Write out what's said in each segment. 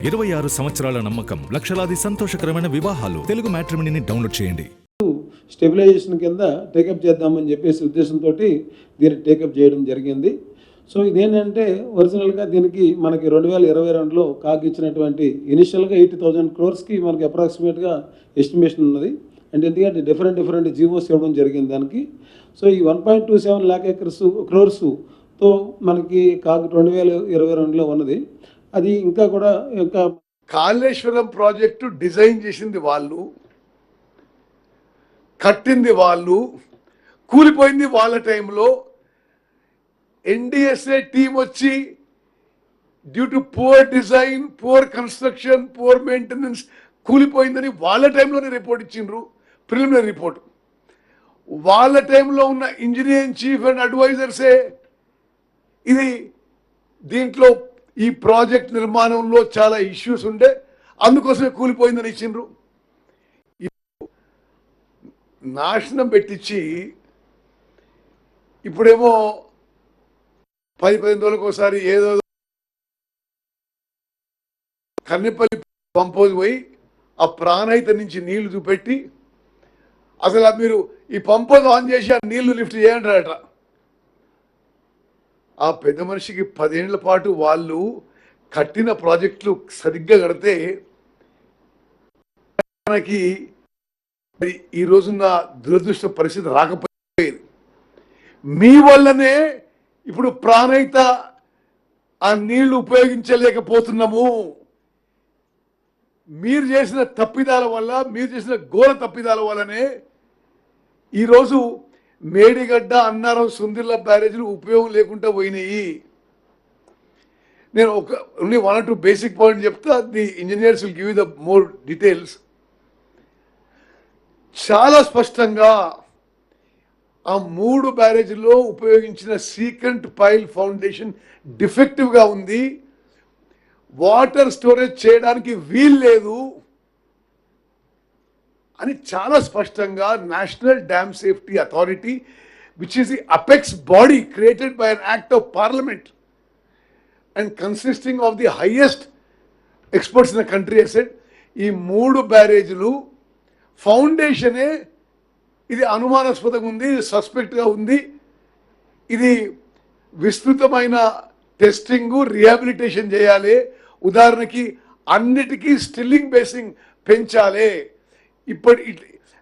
26 సంవత్సరాల నమ్మకం, లక్షలాది సంతోషకరమైన వివాహాలు. తెలుగు మ్యాట్రిమోనీని డౌన్లోడ్ చేయండి. స్టెబిలైజేషన్ కింద టేకప్ చేద్దామని చెప్పేసి ఉద్దేశంతో దీన్ని టేకప్ చేయడం జరిగింది. సో ఇదేంటంటే ఒరిజినల్గా దీనికి మనకి 2022లో కాగ్ ఇచ్చినటువంటి ఇనిషియల్గా 80,000 crores మనకి అప్రాక్సిమేట్గా ఎస్టిమేషన్ ఉన్నది. అండ్ ఎందుకంటే డిఫరెంట్ జీవోస్ ఇవ్వడం జరిగింది దానికి. సో ఈ 1.27 lakh crores-తో మనకి కాగ్ 2022లో ఉన్నది. అది ఇంకా కాళేశ్వరం ప్రాజెక్టు డిజైన్ చేసింది వాళ్ళు, కట్టింది వాళ్ళు, కూలిపోయింది వాళ్ళ టైంలో. ఎన్డిఎస్ఏ టీం వచ్చి due to poor design, poor construction, poor maintenance కూలిపోయిందని వాళ్ళ టైంలోనే రిపోర్ట్ ఇచ్చిండ్రు, ప్రిలిమినరీ రిపోర్ట్. వాళ్ళ టైంలో ఉన్న ఇంజనీరింగ్ చీఫ్ అండ్ అడ్వైజర్సే ఇది దీంట్లో ఈ ప్రాజెక్ట్ నిర్మాణంలో చాలా ఇష్యూస్ ఉండే, అందుకోసమే కూలిపోయిందని ఇచ్చిండ్రు. నాశనం పెట్టించి ఇప్పుడేమో 10-15 రోజులకు ఒకసారి ఏదో కన్నెపల్లి పంపోజ్ పోయి ఆ ప్రాణహిత నుంచి నీళ్లు చూపెట్టి అసలు మీరు ఈ పంపోజ్ ఆన్ చేసి ఆ నీళ్లు లిఫ్ట్ చేయంటారట. ఆ పెద్ద మనిషికి 10 ఏళ్ల పాటు వాళ్ళు కట్టిన ప్రాజెక్టులు సరిగ్గా కడితే మనకి ఈ రోజున్న దురదృష్ట పరిస్థితి రాకపోయేది. మీ వల్లనే ఇప్పుడు ప్రాణహిత ఆ నీళ్లు ఉపయోగించలేకపోతున్నాము. మీరు చేసిన తప్పిదాల వల్ల, మీరు చేసిన ఘోర తప్పిదాల వల్లనే ఈరోజు మేడిగడ్డ, అన్నారం, సుందిర్ల బ్యారేజీలు ఉపయోగం లేకుండా పోయినాయి. నేను ఓన్లీ 1 or 2 బేసిక్ పాయింట్ చెప్తా, the engineers will give you the more details. చాలా స్పష్టంగా ఆ 3 బ్యారేజీలో ఉపయోగించిన సీకెంట్ పైల్ ఫౌండేషన్ డిఫెక్టివ్గా ఉంది, వాటర్ స్టోరేజ్ చేయడానికి వీలు లేదు అని చాలా స్పష్టంగా national dam safety authority, which is the apex body created by an act of parliament and consisting of the highest experts in the country, said ఈ 3 బ్యారేజీలు ఫౌండేషనే ఇది అనుమానాస్పదంగా ఉంది, సస్పెక్ట్గా ఉంది, ఇది విస్తృతమైన టెస్టింగ్, రిహాబిలిటేషన్ చేయాలి, ఉదాహరణకి అన్నిటికీ స్టిల్లింగ్ బేసింగ్ పెంచాలి, ఇప్పటి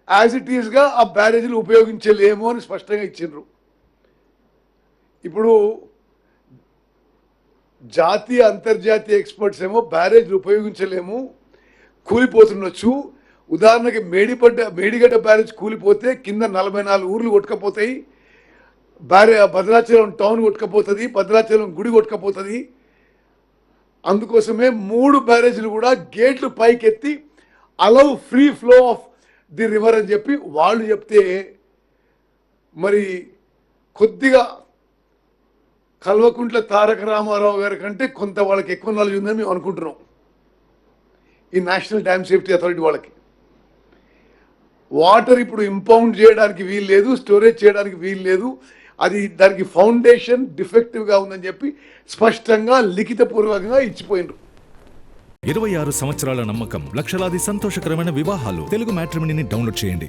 యాజ్ ఇట్ ఈస్గా ఆ బ్యారేజీలు ఉపయోగించలేము అని స్పష్టంగా ఇచ్చిండ్రు. ఇప్పుడు జాతీయ అంతర్జాతీయ ఎక్స్పర్ట్స్ ఏమో బ్యారేజీలు ఉపయోగించలేము, కూలిపోతుండొచ్చు. ఉదాహరణకి మేడిగడ్డ బ్యారేజ్ కూలిపోతే కింద 44 ఊర్లు కొట్టుకపోతాయి, భద్రాచలం టౌన్ కొట్టుకపోతుంది, భద్రాచలం గుడి కొట్టుకపోతుంది. అందుకోసమే 3 బ్యారేజీలు కూడా గేట్లు పైకెత్తి allow free flow of the river అని చెప్పి వాళ్ళు చెప్తే, మరి కొద్దిగా కల్వకుంట్ల తారక రామారావు గారి కంటే కొంత వాళ్ళకి ఎక్కువ నాలెడ్జ్ ఉందని మేము అనుకుంటున్నాం. ఈ నేషనల్ డ్యామ్ సేఫ్టీ అథారిటీ వాళ్ళకి వాటర్ ఇప్పుడు ఇంపౌండ్ చేయడానికి వీలు లేదు, స్టోరేజ్ చేయడానికి వీలు లేదు, అది దానికి ఫౌండేషన్ డిఫెక్టివ్గా ఉందని చెప్పి స్పష్టంగా లిఖితపూర్వకంగా ఇచ్చిపోయినారు. 26 సంవత్సరాల నమ్మకం, లక్షలాది సంతోషకరమైన వివాహాలు. తెలుగు మ్యాట్రిమోనీని డౌన్లోడ్ చేయండి.